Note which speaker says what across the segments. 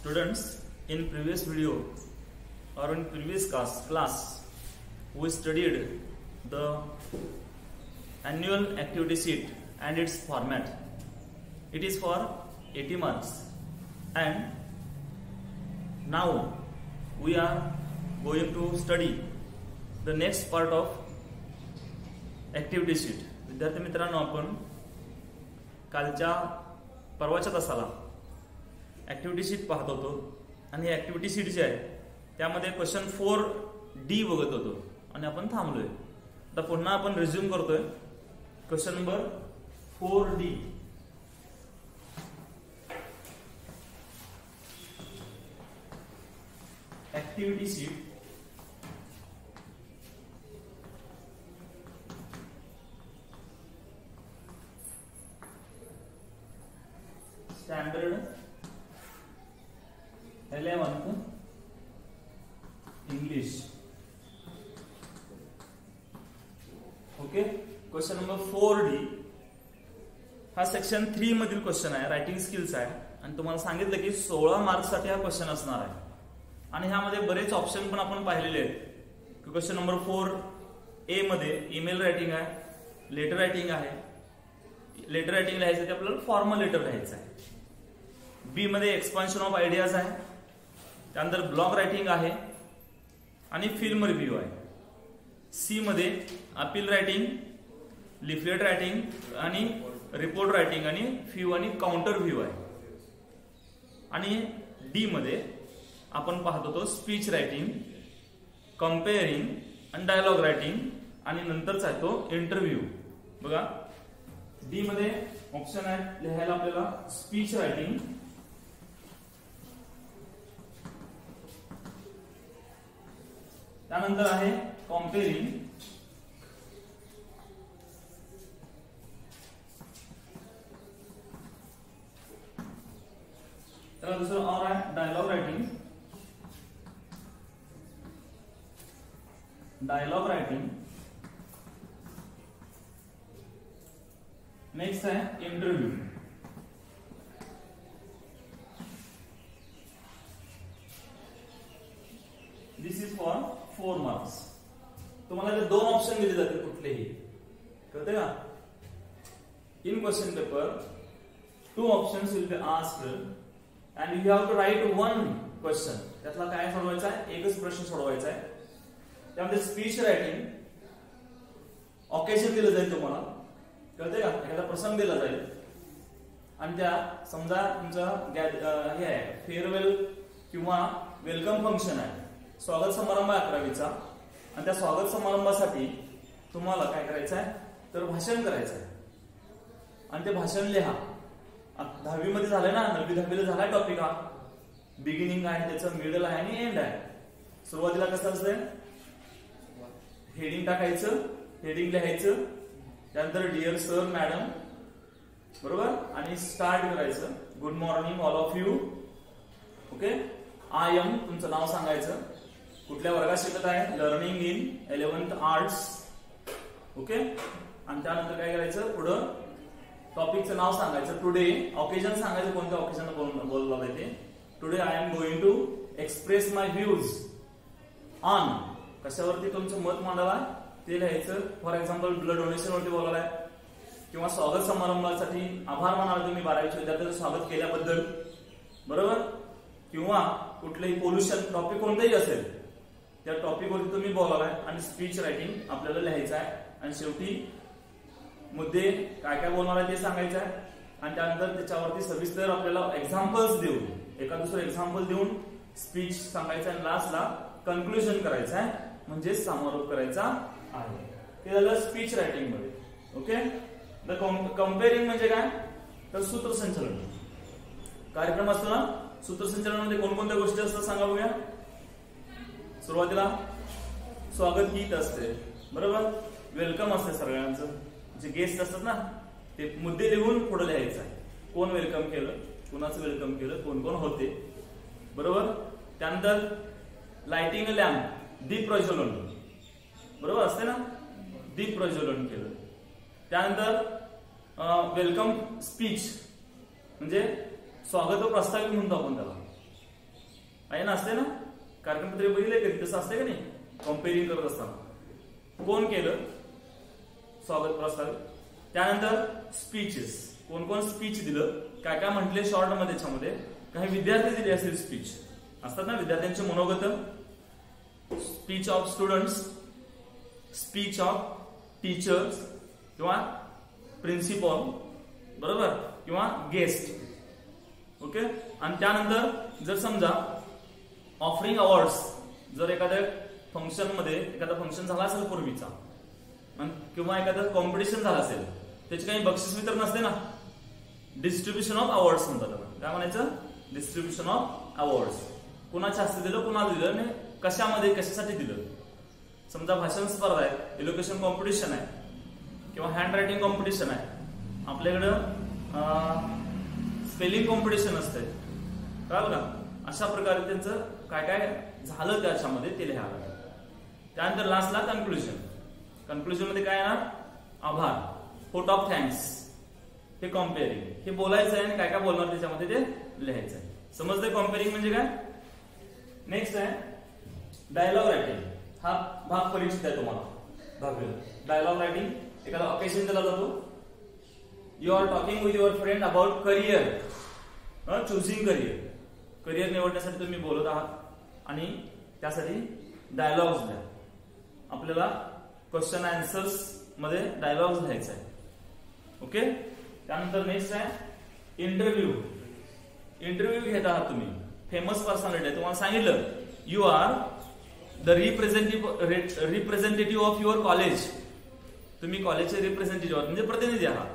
Speaker 1: Students, in previous video or in previous class, we studied the annual activity sheet and its format. It is for 80 marks, and now we are going to study the next part of activity sheet. विद्यार्थी मित्रांनो, आपण कालच्या परवाच्या तासाला activity sheet पाहत होतो आणि activity sheet जे आहे त्यामध्ये क्वेश्चन 4D बघत होतो आणि आपण थांबलोय. आता पुन्हा आपण रिझ्यूम करतोय question number 4D. Activity sheet standard 11th English. Okay, question number 4D हा सेक्शन 3 मधील क्वेश्चन आहे, रायटिंग स्किल्स आहे आणि तुम्हाला सांगितलं की 16 मार्क्स साठी हा क्वेश्चन असणार आहे. आणि ह्यामध्ये बरेच ऑप्शन पण आपण पाहिलेले आहेत. क्वेश्चन नंबर 4A मध्ये ईमेल रायटिंग आहे, लेटर रायटिंग आहे. लेटर रायटिंग लिहायचं ते आपल्याला फॉर्मल लेटर लिहायचं आहे. बी मध्ये एक्सपान्शन ऑफ आयडियाज आहे, त्यानंतर ब्लॉग रायटिंग आहे आणि फिल्म रिव्ह्यू आहे. सी मध्ये अपील रायटिंग, लिफलेट रायटिंग आणि रिपोर्ट रायटिंग आणि फ्यू आणि काउंटर व्ह्यू आहे. आणि डी मध्ये आपण पाहत होतो स्पीच रायटिंग, कंपेअरिंग आणि डायलॉग रायटिंग आणि नंतरचा आहे तो इंटरव्ह्यू. बघा, डी मध्ये ऑप्शन आहे लिहायला आपल्याला स्पीच रायटिंग, त्यानंतर आहे कंपेअरिंग, त्याला दुसरं और आहे डायलॉग रायटिंग. नेक्स्ट आहे interview. This is for 4 marks. तुम्हाला जे 2 ऑप्शन दिले जाते कुठलेही, कळते का? In question paper 2 options will be asked and you have to write 1 question. त्यातला काय सोडवायचा आहे? एकच प्रश्न सोडवायचा आहे. त्यामध्ये स्पीच रायटिंग ऑकेजन दिलं जाईल तुम्हाला, कळते का? एखादा प्रसंग दिला जाईल आणि त्या समजा तुमचा हे आहे फेअरवेल किंवा वेलकम फंक्शन आहे, स्वागत समारंभ आहे 11वीचा, आणि त्या स्वागत समारंभासाठी तुम्हाला काय करायचं आहे तर भाषण करायचं आहे आणि ते भाषण लिहा. 10वी मध्ये झालंय ना, 9वी 10वीला झालाय टॉपिक हा. बिगिनिंग आहे, त्याचं मिडल आहे आणि एंड आहे. सुरुवातीला कसं असतंय, हेडिंग टाकायचं, हेडिंग लिहायचं, त्यानंतर डिअर सर मॅडम, बरोबर, आणि स्टार्ट करायचं good morning all of you. Okay, I am तुमचं नाव सांगायचं, कुठल्या वर्गात शिकत आहे, learning in 11th arts. Okay, आणि त्यानंतर काय करायचं, पुढं टॉपिकचं नाव सांगायचं, टुडे ऑकेजन सांगायचं, कोणत्या ऑकेजनला बोलला पाहिजे. Today I am going to express my views on, कशावरती तुमचं मत मांडावा ते लिहायचं. फॉर एक्झाम्पल ब्लड डोनेशन वरती बोलायला आहे किंवा स्वागत समारंभासाठी आभार मानाल तुम्ही 12वीच्या विद्यार्थ्यांचं स्वागत केल्याबद्दल, बरोबर, किंवा कुठलंही पोल्युशन टॉपिक कोणताही असेल त्या टॉपिकवरती तुम्ही बोलालाय आणि स्पीच रायटिंग आपल्याला लिहायचं आहे. आणि शेवटी मुद्दे काय काय बोलणार आहे ते सांगायचं आहे आणि त्यानंतर त्याच्यावरती सविस्तर आपल्याला एक्झाम्पल्स देऊन, एका दुसरं एक्झाम्पल देऊन स्पीच सांगायचं आणि लास्टला कन्क्लुजन करायचं आहे, म्हणजे समारोप करायचा आहे. ते झालं स्पीच रायटिंग मध्ये. ओके, द कंपेअरिंग म्हणजे काय तर सूत्रसंचलन कार्यक्रम असतो ना. सूत्रसंचलनामध्ये कोणकोणत्या गोष्टी असतात सांगा बघूया. सुरुवातीला स्वागत गीत असते, बरोबर, वेलकम असते सगळ्यांचं, जे गेस्ट असतात ना ते मुद्दे लिहून पुढे लिहायचं आहे. कोण वेलकम केलं, कोणाचं वेलकम केलं, कोण कोण होते, बरोबर. त्यानंतर लाइटिंग लॅम्प, दीप प्रज्वलन, बरोबर असते ना, दीप प्रज्वलन केलं. त्यानंतर वेलकम स्पीच म्हणजे स्वागत प्रस्तावित म्हणतो आपण त्याला, आहे ना, असते ना, कार्यक्रम पत्रिका बघितले कधी तसं असते का नाही, कम्पेअरिंग करत असताना कोण केलं स्वागत प्रस्ताव, त्यानंतर स्पीचेस, कोण कोण स्पीच दिलं, काय काय म्हटले शॉर्ट मध्ये, त्याच्यामध्ये काही विद्यार्थी दिले असेल स्पीच असतात ना, विद्यार्थ्यांचे मनोगत, speech of students, speech of teachers किंवा प्रिन्सिपल, बरोबर, किंवा गेस्ट. ओके. आणि त्यानंतर जर समजा ऑफरिंग अवॉर्ड्स, जर एखाद्या फंक्शन मध्ये एखादा फंक्शन झाला असेल पूर्वीचा किंवा एखादं कॉम्पिटिशन झालं असेल, त्याची काही बक्षीस वितरण असते ना, डिस्ट्रीब्युशन ऑफ अवॉर्ड्स म्हणतात त्याला. काय म्हणायचं? Distribution of awards. कुणाच्या हस्ते दिलं, कुणाला दिलं आणि कशामध्ये, कशासाठी दिलं. समजा भाषण स्पर्धा आहे, एज्युकेशन कॉम्पिटिशन आहे किंवा हँड रायटिंग कॉम्पिटिशन आहे, आपल्याकडं स्पेलिंग कॉम्पिटिशन असते, कळलं का? अशा प्रकारे त्यांचं काय काय झालं त्याच्यामध्ये ते लिहावं. त्यानंतर लास्टला कन्क्लुजन. कन्क्लुजन मध्ये काय येणार? आभार, व्होट ऑफ थँक्स, हे कॉम्पेअरिंग, हे बोलायचं आहे आणि काय काय बोलणार त्याच्यामध्ये ते लिहायचं आहे. समजतंय कॉम्पेअरिंग म्हणजे काय? नेक्स्ट आहे डायलॉग रायटिंग. हा भाग परिचित आहे तुम्हाला. डायलॉग रायटिंग एखादा ऑकेशन दिला जातो, you are talking with your friend about career, choosing career, career निवडण्यासाठी तुम्ही बोलत आहात आणि त्यासाठी डायलॉग्स द्या. आपल्याला क्वेश्चन आन्सर्स मध्ये डायलॉग्स लिहायचा आहे. ओके. त्यानंतर नेक्स्ट आहे इंटरव्ह्यू. इंटरव्ह्यू घेत आहात तुम्ही, फेमस पर्सनॅलिटी आहे, तुम्हाला सांगितलं you are the representative of your college, तुम्ही कॉलेजचे रिप्रेझेंटेटिव्ह आहात म्हणजे प्रतिनिधी आहात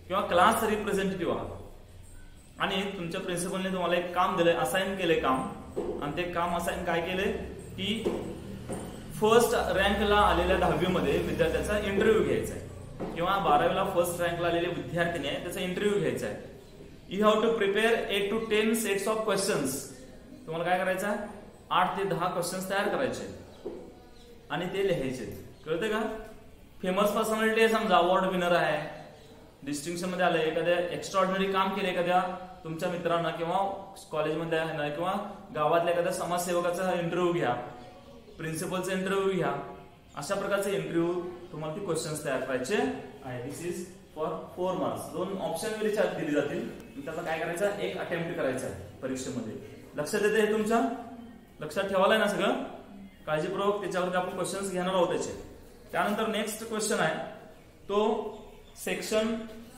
Speaker 1: किंवा क्लास रिप्रेझेंटेटिव्ह आहात आणि तुमच्या प्रिन्सिपलने तुम्हाला एक काम दिलंय, असाइन केलंय काम, आणि ते काम असाइन काय केलंय की फर्स्ट रँकला आलेल्या 10वी मध्ये विद्यार्थ्याचा इंटरव्ह्यू घ्यायचा आहे किंवा 12वीला फर्स्ट रँकला आलेले विद्यार्थी आहे त्याचा इंटरव्ह्यू घ्यायचा आहे. You have to prepare 8 to 10 sets of questions. तुम्हाला काय करायचं आहे? 8 ते 10 क्वेश्चन्स तयार करायचे आणि ते लिहायचे. कळतं का? फेमस पर्सनॅलिटी आहे, समजा अवॉर्ड विनर आहे, डिस्टिंक्शन मध्ये आलंय, एखाद्या एक्स्ट्रॉर्डिनरी काम केलं एखाद्या तुमच्या मित्रांना किंवा कॉलेजमध्ये आहे किंवा गावातल्या एखाद्या समाजसेवकाचा इंटरव्ह्यू घ्या, प्रिन्सिपलचा इंटरव्ह्यू घ्या, अशा प्रकारचे इंटरव्ह्यू तुम्हाला ती क्वेश्चन्स तयार करायचे आहे. दिस इज फॉर 4 मार्क्स. 2 ऑप्शन दिली जातील, त्याचा काय करायचं? एक अटेम्प्ट करायचा आहे परीक्षेमध्ये. लक्षात येते हे तुमच्या? लक्षात ठेवायला ना सगळं काळजीपूर्वक, त्याच्यावरती आपण क्वेश्चन्स घेणार आहोत त्याचे. त्यानंतर नेक्स्ट क्वेश्चन आहे तो section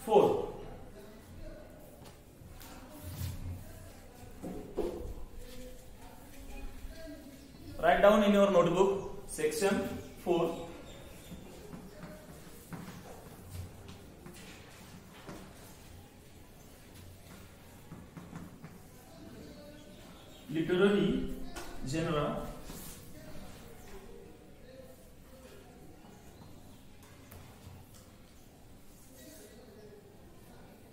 Speaker 1: 4. Write down in your notebook section 4. Literary genre.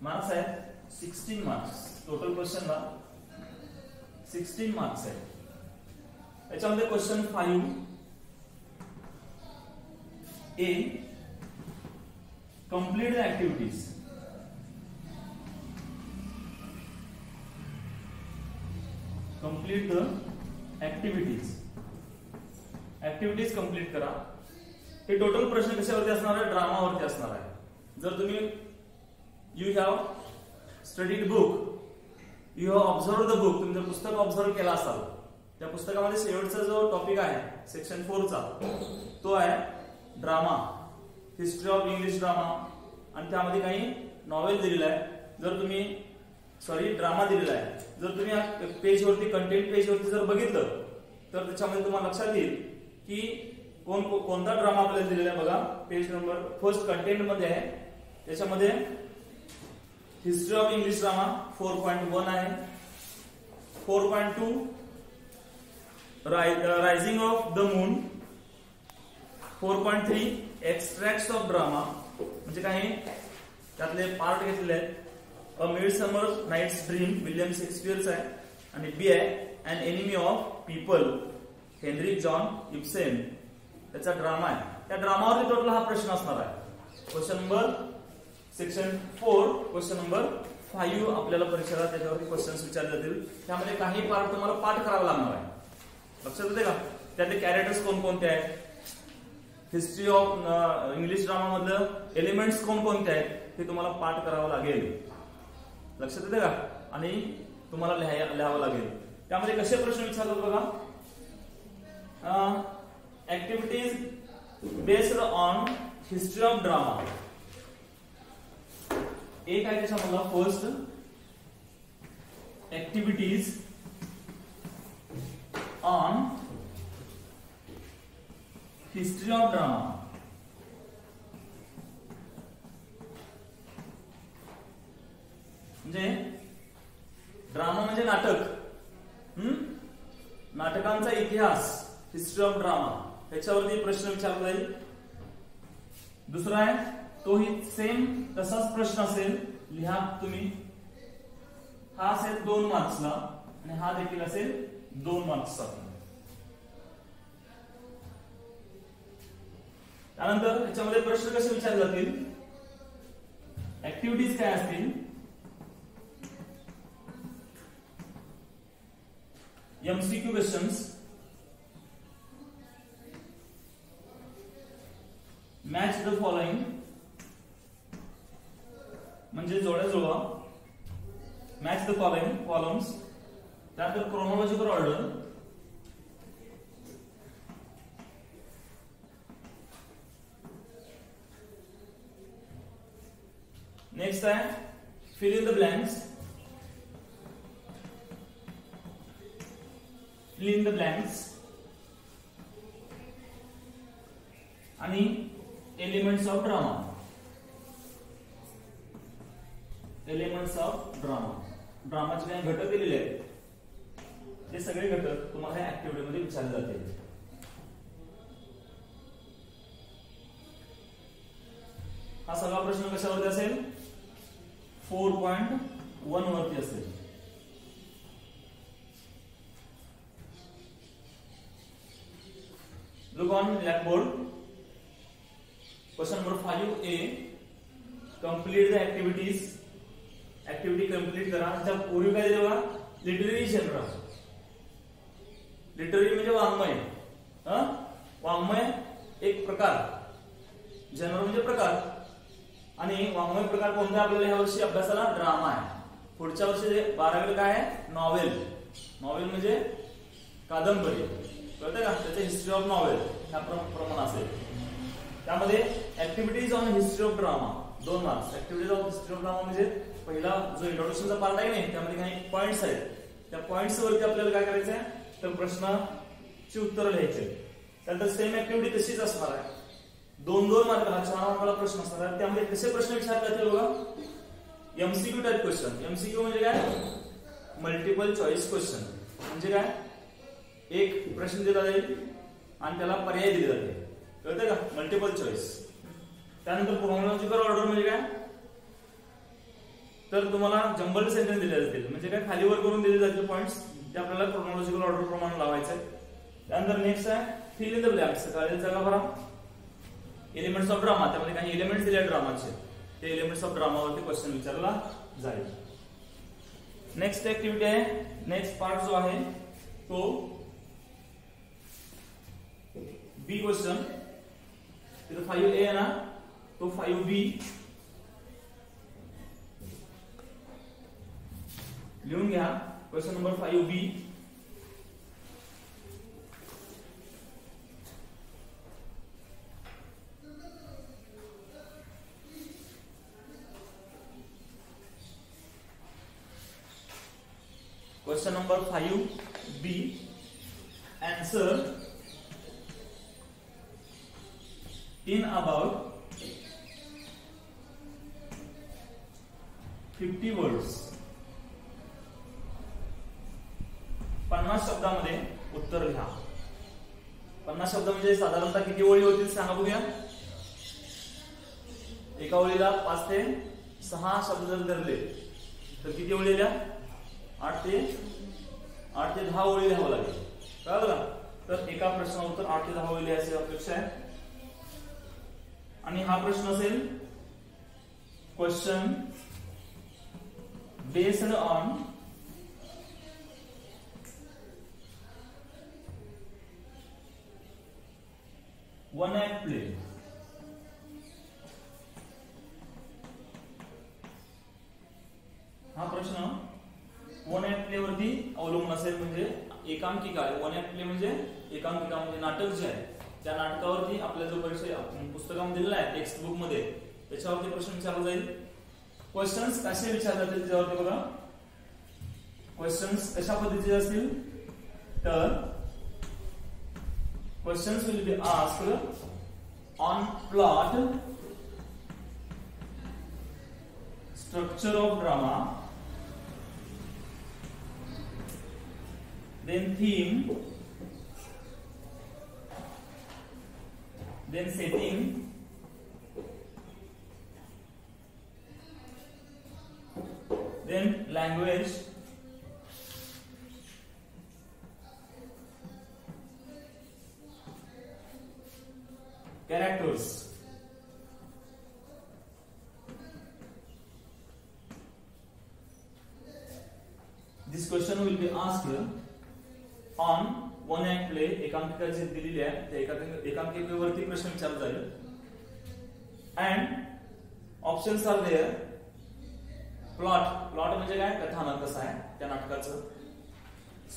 Speaker 1: Marks आहेत 16 मार्क्स. टोटल क्वेश्चनला 16 मार्क्स आहेत. याच्यामध्ये question 5 A, complete the activities. Complete the activities. Activities complete करा. हे टोटल प्रश्न कशावरती असणार आहे? ड्रामावरती असणार आहे. जर तुम्ही you have studied book, you have observe the book, तुम्ही जर पुस्तक ऑब्झर्व केला असाल, त्या पुस्तकामध्ये शेवटचा जो टॉपिक आहे सेक्शन 4 चा तो आहे drama, history of English drama, आणि त्यामध्ये काही नॉवेल दिलेला आहे. जर तुम्ही ड्रामा दिलेला आहे. जर तुम्ही पेजवरती, कंटेंट पेजवरती जर बघितलं तर त्याच्यामध्ये तुम्हाला लक्षात येईल की कोणता ड्रामा आपल्याला दिलेला आहे. बघा पेज नंबर फर्स्ट कंटेंट मध्ये आहे, त्याच्यामध्ये हिस्ट्री ऑफ इंग्लिश ड्रामा 4.1 आहे, 4.2 rising of the moon, 4.3 extracts of drama, म्हणजे काही त्यातले पार्ट घेतलेले आहेत. A midsummer night's dream William शेक्सपियरचा आहे, आणि बी आहे an enemy of people Henry John Ibsen, त्याचा ड्रामा आहे. त्या ड्रामावरती टोटल हा प्रश्न असणार आहे. Question number section 4 question number 5 आपल्याला परीक्षेला त्याच्यावरती क्वेश्चन्स विचारले जातील. त्यामध्ये काही पार्ट तुम्हाला पाठ करावा लागणार आहे. लक्षात येते का? त्यातले कॅरेक्टर्स कोणकोणते आहेत, हिस्ट्री ऑफ इंग्लिश ड्रामा मधलं एलिमेंट्स कोणकोणते आहेत हे तुम्हाला पाठ करावं लागेल. लक्षात येते का? आणि तुम्हाला लिहावं लागेल. त्यामध्ये कसे प्रश्न विचारतात बघा. Activities based on history of drama. एक आहे त्याच्यामधला first, activities on history of drama. म्हणजे ड्रामा म्हणजे नाटक. नाटकांचा इतिहास, हिस्ट्री ऑफ ड्रामा, त्याच्यावरती प्रश्न विचारला जाईल. दुसरा आहे तोही सेम तसाच प्रश्न असेल, लिहा तुम्ही. हा असेल 2 मार्क्सला आणि हा देखील असेल 2 मार्क्सचा. त्यानंतर याच्यामध्ये प्रश्न कसे विचारले जातील, ऍक्टिव्हिटीज काय असतील, MCQ questions, match the following म्हणजे जोड्या जुळवा, मॅच द फॉलोइंग कॉलम्स, त्यानंतर क्रोनॉलॉजिकल ऑर्डर, नेक्स्ट आहे fill in the blanks, fill in the blanks आणि elements of drama. Elements of drama, ड्रामाचे काही घटक दिलेले आहेत, ते सगळे घटक तुम्हाला या ऍक्टिव्हिटी मध्ये विचारले जातील. हा सगळा प्रश्न कशावरती असेल, 4.1 वरती असेल. Look on blackboard. Question number 5A. Complete the activities. Activity complete करा. त्या पूर्वी काय दिले बघा, लिटररी जनर. लिटररी म्हणजे वाङ्मय. वाङ्मय एक प्रकार, जनर म्हणजे प्रकार. आणि वाङ्मय प्रकार कोणता आपल्याला ह्या वर्षी अभ्यासाला ड्रामा आहे. पुढच्या वर्षी 12वीला काय आहे, नॉवेल. नॉवेल म्हणजे कादंबरी, कळतं का? त्याचे हिस्ट्री ऑफ नॉवेल ह्या प्रमाण असेल. त्यामध्ये activities on history of drama 2 marks. Activities of history of drama म्हणजे पहिला जो इंट्रोडक्शनचा पार्ट आहे नाही, त्यामध्ये काही पॉइंट्स आहेत. त्या पॉइंट्स वरती आपल्याला काय करायचं आहे, तर प्रश्नाची उत्तरं लिहायची. त्यानंतर सेम ऍक्टिव्हिटी तशीच असणार आहे. 2-2 मार्काला 4 मार्काला प्रश्न असणार आहेत. त्यामध्ये कसे प्रश्न विचारले जातील बघा, MCQ टाइप क्वेश्चन. MCQ म्हणजे काय, मल्टिपल चॉईस क्वेश्चन. म्हणजे काय, एक प्रश्न दिला जाईल आणि त्याला पर्याय दिले जाते, कळतं का? Multiple choice. त्यानंतर क्रोनॉलॉजिकल ऑर्डर म्हणजे काय, तर तुम्हाला जंबल्ड सेंटेन्स दिले जातील. म्हणजे काय, खालीवर करून दिले जातील पॉइंट्स, ते आपल्याला क्रोनॉलॉजिकल ऑर्डर प्रमाणे लावायचे. त्यानंतर नेक्स्ट आहे फिल इन द ब्लँक्स. खालील जागा भरा. एलिमेंट्स ऑफ ड्रामा, त्यामध्ये काही एलिमेंट्स दिले ड्रामाचे, ते एलिमेंट्स ऑफ ड्रामावरती क्वेश्चन विचारला जाईल. नेक्स्ट ऍक्टिव्हिटी आहे, नेक्स्ट पार्ट जो आहे तो बी क्वेश्चन. तिथं 5A आहे ना, तो 5B लिहून घ्या. Question number 5B. Question number 5B. Answer in about 50 words. 50 शब्दामध्ये उत्तर लिहा. 50 शब्द म्हणजे साधारणतः किती ओळी होतील सांगा बघूया. एका ओळीला 5 ते 6 शब्द जर धरले तर किती ओळी लिहा, 8 ते 10 ओळी लिहावं लागेल. कळलं का? तर एका प्रश्नावर उत्तर 8 ते 10 ओळी लिहायची अपेक्षा आहे. आणि हा प्रश्न असेल question based on one act play. हा प्रश्न वन ऍक्ट प्ले वरती अवलंबून असेल. म्हणजे एकांकिका, वन ऍक्ट प्ले म्हणजे एकांकिका म्हणजे नाटक जे आहे त्या नाटकावरती आपल्या जो परीक्षा पुस्तकामध्ये दिलेला आहे टेक्स्ट बुक मध्ये त्याच्यावरती प्रश्न विचारला जाईल. क्वेश्चन्स कसे विचारले जातील त्याच्यावरती बघा. क्वेश्चन्स कशा पद्धतीचे असतील तर questions will be asked on plot, structure of drama, then theme, then setting, then language, characters. This question will be asked on one act play. एकांकिका जी दिलेली आहे त्या एकांकिकेवरती प्रश्न विचारला जाईल. And options are there. Plot, plot म्हणजे काय, कथानक कसं आहे त्या नाटकाचं.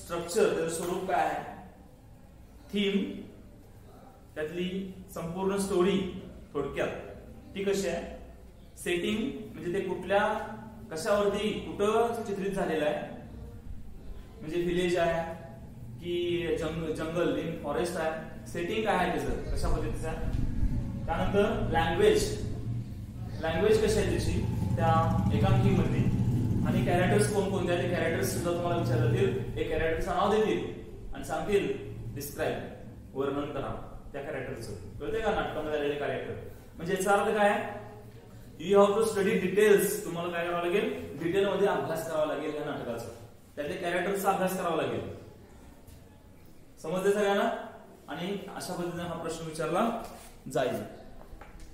Speaker 1: स्ट्रक्चर, त्याचं स्वरूप काय आहे. थीम, त्यातली संपूर्ण स्टोरी थोडक्यात ती कशी आहे. सेटिंग म्हणजे ते कुठल्या कशावरती कुठं चित्रित झालेलं आहे, म्हणजे विलेज आहे की जंगल इन फॉरेस्ट आहे. सेटिंग काय आहे त्याचं, कशा पद्धतीचं आहे. त्यानंतर लँग्वेज, लँग्वेज कशी आहे त्याची त्या एकांकिकेमध्ये. आणि कॅरेक्टर्स कोणकोणते आहेत ते कॅरेक्टर्स सुद्धा तुम्हाला विचारले जातील. एक कॅरेक्टरचं नाव देतील आणि सांगतील डिस्क्राईब, वर्णन करा त्या कॅरेक्टरचं. कळते का नाटकामध्ये आलेले कॅरेक्टर. म्हणजे याचा अर्थ काय, you have to study details. तुम्हाला काय करावं लागेल, डिटेलमध्ये अभ्यास करावा लागेल या नाटकाचा, त्यातले कॅरेक्टरचा अभ्यास करावा लागेल. समजते सगळ्यांना. आणि अशा पद्धतीने हा प्रश्न विचारला जाईल.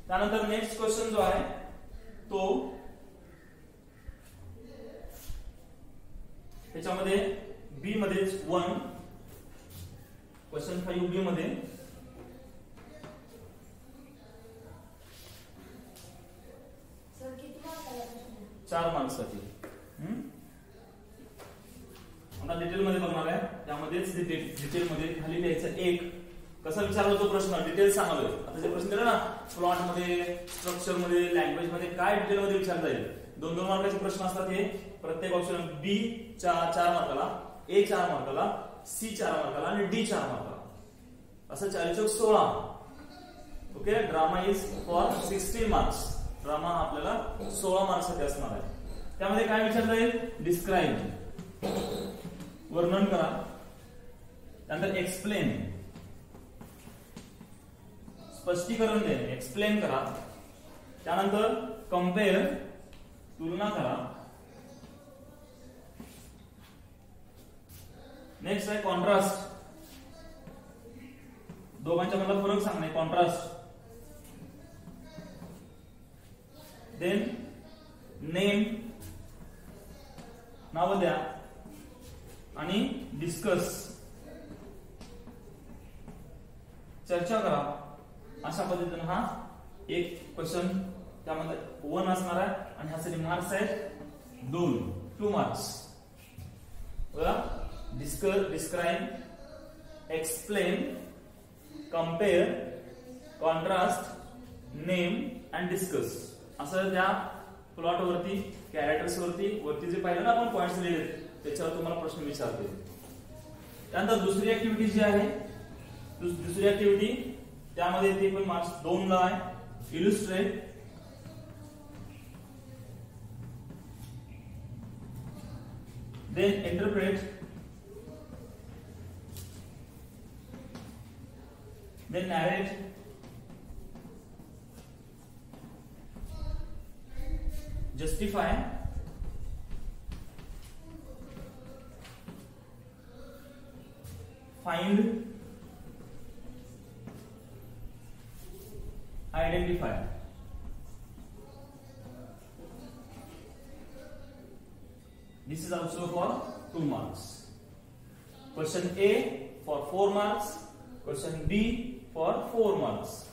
Speaker 1: त्यानंतर नेक्स्ट क्वेश्चन जो आहे तो त्याच्यामध्ये बी मध्ये 1 क्वेश्चन 5 बी मध्ये
Speaker 2: सर किती मार्काला प्रश्न?
Speaker 1: 4 मार्क्ससाठी. आता डिटेल मध्ये बघणार आहे. त्यामध्येच डिटेल मध्ये खाली लिहायचं एक कसा विचारला तो प्रश्न, डिटेल सांगालोय. आता जे प्रश्न दिला ना प्लॉट मध्ये, स्ट्रक्चर मध्ये, लँग्वेज मध्ये काय डिटेल मध्ये विचारता येईल. 2-2 मार्काचे प्रश्न असतात हे. प्रत्येक ऑप्शन बी 4 मार्काला, ए 4 मार्काला, सी 4 मार्काला आणि डी 4 मार्काला, असं 4×16. Okay. Drama is for 16 marks. Drama आपल्याला 16 मार्क्ससाठी असणार आहे. त्यामध्ये काय विचारता येईल, डिस्क्राईब वर्णन करा. त्यानंतर एक्सप्लेन स्पष्टीकरण देणे, एक्सप्लेन करा. त्यानंतर कंपेअर तुलना करा. नेक्स्ट आहे कॉन्ट्रास्ट, दोघांच्या मधला फरक सांगणे, कॉन्ट्रास्ट. देन नेम नाव द्या आणि डिस्कस चर्चा करा. अशा पद्धतीने हा एक क्वेश्चन त्यामध्ये 1 असणार आहे आणि ह्यासाठी मार्क्स आहेत 2 मार्क्स. बघा, describe, explain, compare, contrast, name and discuss असं त्या प्लॉट वरती, कॅरेक्टर्स वरती जे पाहिलं ना आपण पॉइंट्स लिहिले त्याच्यावर तुम्हाला प्रश्न विचारते. त्यानंतर दुसरी ऍक्टिव्हिटी जी आहे, दुसरी ऍक्टिव्हिटी त्यामध्ये ते पण मार्क्स 2 ला आहे. Illustrate, then interpret, then narrate, justify, find, identify. This is also for 2 marks. Question A for 4 marks. Question B for 4 marks.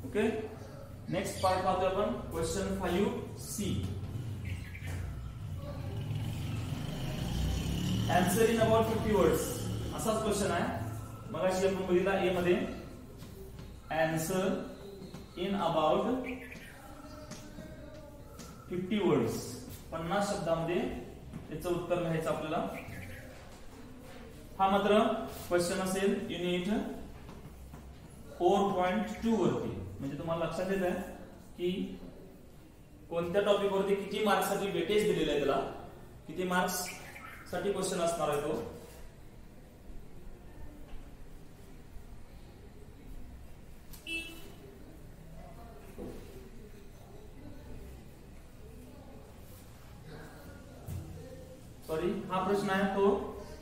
Speaker 1: Okay. Next part पाहतोय आपण question 5C. Answer in about 50 words. असाच question आहे. मगाशी आपण बघितला ए मध्ये answer in about 50 words. 50 शब्दामध्ये याचं उत्तर लिहायचं आपल्याला. हा मात्र क्वेश्चन असेल युनिट 4.2 वरती. म्हणजे तुम्हाला लक्षात येत आहे की कोणत्या टॉपिक वरती किती मार्क्स साठी वेटेज दिलेलं आहे, त्याला किती मार्क्स साठी क्वेश्चन असणार आहे तो. सॉरी, हा प्रश्न आहे तो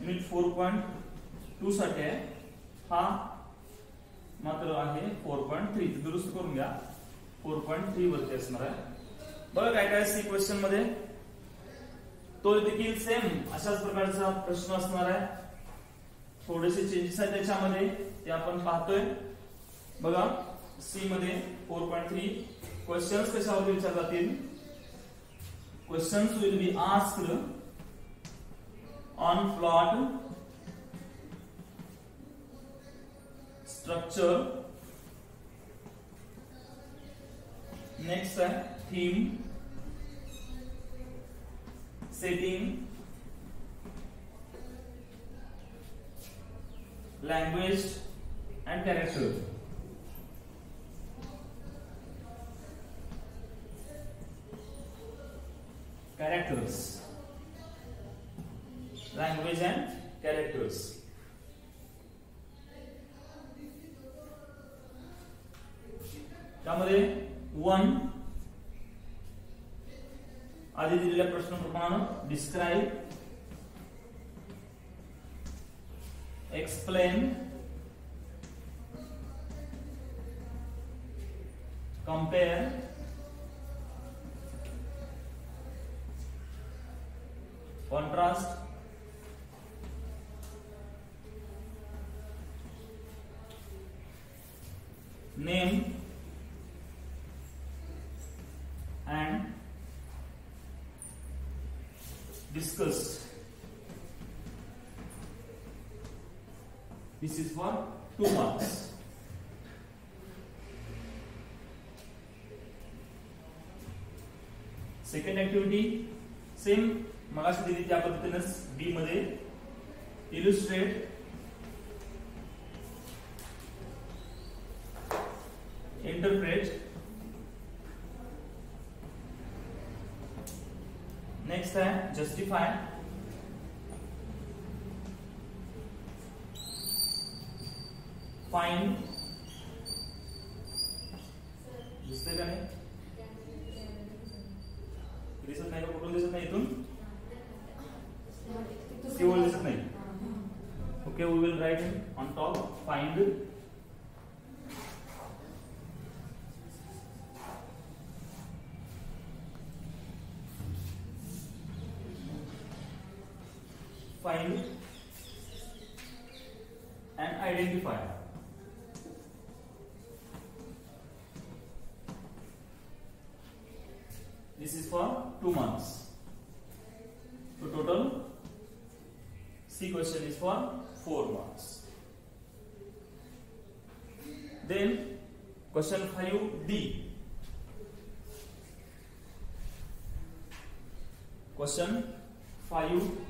Speaker 1: युनिट 4.2 साठी आहे. हा मात्र आहे 4.3. दुरुस्त करून घ्या, 4.3 वरती असणार आहे. बघा काय काय सी क्वेश्चन मध्ये तो देखील सेम अशाच प्रकारचा प्रश्न असणार आहे. थोडेसे चेंजेस आहेत त्याच्यामध्ये, ते आपण पाहतोय. बघा सी मध्ये 4.3 क्वेश्चन्स कशावरती विचारले जातील. Questions will be asked on plot, structure, next theme, setting, language and character. Characters, language and characters. त्यामध्ये 1 आधी दिलेल्या प्रश्नाप्रमाणे describe, explain, compare, contrast, name and discuss. This is for 2 marks. Second activity same मगाशी दिली त्या पद्धतीनेच बी मध्ये illustrate, interpret, next है justify, find, दिसते का नाही, दिसत नाही का, कुठून दिसत नाही, इथून केवळ दिसत नाही. Okay, we will write on top find, find and identify. This is for 2 marks. So total C question is for 4 marks. Then question 5D. Question 5D.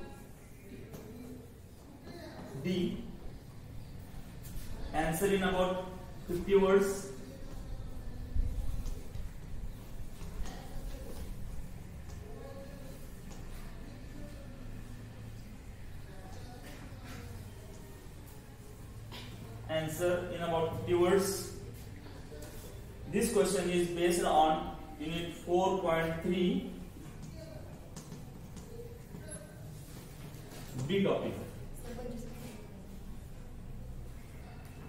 Speaker 1: Answer in about 50 words. Answer in about 50 words. This question is based on unit 4.3 B topic.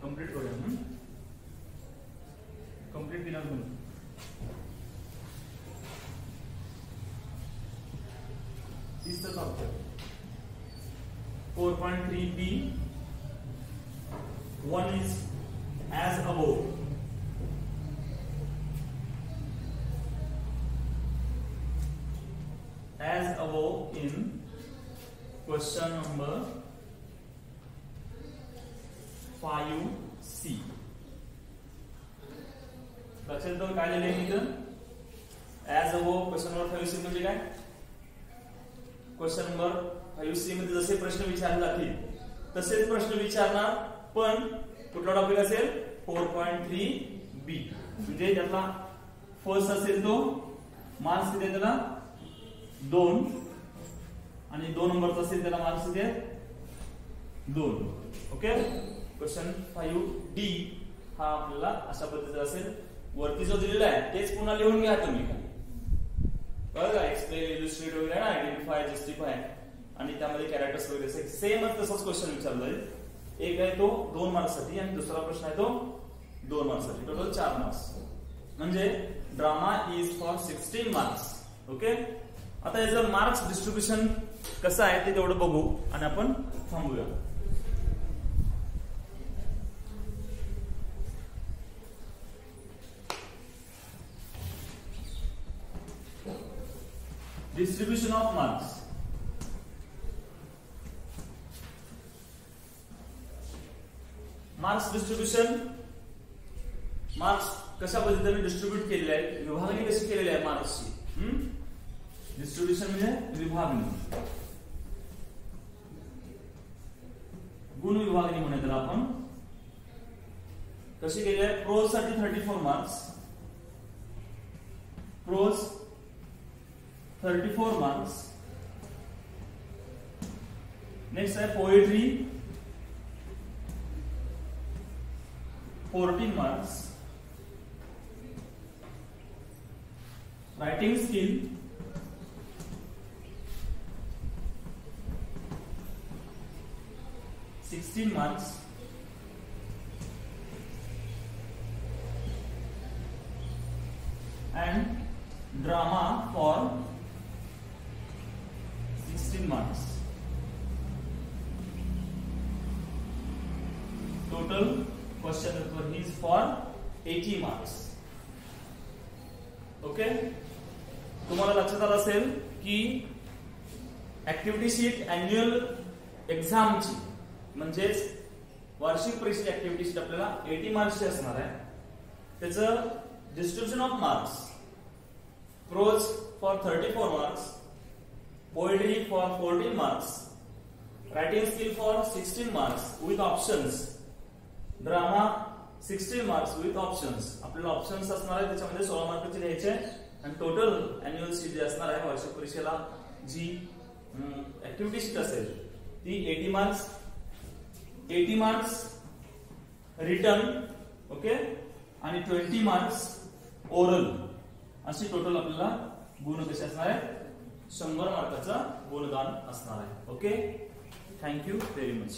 Speaker 1: Complete करूया. Complete केला तुम्ही. तीसचं चालतं. 4.3b 1 is as above. As above in question number 5C. लक्षात ठेवा काय लिहिले इथं. As above question number 5C म्हणजे काय. क्वेश्चन नंबर 5C मध्ये जसे प्रश्न विचारले जातील तसेच प्रश्न विचारणार, पण कुठला टॉपिक असेल 4.3b म्हणजे त्यातला फर्स्ट असेल तो मार्क्स किती आहे त्याला 2 आणि 2 नंबरचा असेल त्याला मार्क्स किती आहे 2. ओके. क्वेश्चन 5D हा आपल्याला अशा पद्धतीचा असेल. वरती जो दिलेला आहे तेच पुन्हा लिहून घ्या तुम्ही. बघा एक्सप्लेन, इलुस्ट्रेट वगैरे ना, आयडेंटिफाय, जस्टिफाय आणि त्यामध्ये कॅरेक्टर्स वगैरे सेमच तसाच क्वेश्चन विचारला जाईल. एक आहे तो 2 मार्क्स साठी आणि दुसरा प्रश्न आहे तो 2 मार्क्स साठी. Total 4 marks. म्हणजे drama is for 16 marks. Okay. आता याचं मार्क्स डिस्ट्रीब्युशन कसं आहे ते तेवढं बघू आणि आपण थांबूया. Distribution of marks. Marks distribution. Marks कशा पद्धतीने डिस्ट्रीब्यूट केलेले आहे, विभागणी कशी केलेली आहे मार्क्सची. डिस्ट्रीब्युशन म्हणजे विभागणी, गुण विभागणी म्हणूया त्याला आपण. कशी केली आहे. प्रोज साठी 34 मार्क्स. Prose 34 marks. नेक्स्ट आहे poetry 14 marks. Writing skill 16 marks. And drama for 16 marks. Total question paper is for 80 marks. Okay. तुम्हाला लक्षात आलं असेल की ऍक्टिव्हिटी शीट अॅन्युअल एक्झामची म्हणजेच वार्षिक परीक्षेची ऍक्टिव्हिटी शीट आपल्याला 80 मार्क्सची असणार आहे. त्याचं distribution of marks. Prose for 34 marks, poetry for 14 marks, writing skill for 16 marks with options, drama 16 marks with options. आपल्याला ऑप्शन्स असणार आहे त्याच्यामध्ये 16 मार्काचे लिहायचे आणि टोटल अॅन्युअल शीट जी असणार आहे वार्षिक परीक्षेला जी ऍक्टिव्हिटी शीट असेल ती 80 मार्क्स. 80 marks return. ओके. आणि 20 मार्क्स ओरल. अशी टोटल आपल्याला गुण कसे असणार आहे 100 मार्काचा गुणदान असणार आहे. ओके. Thank you very much.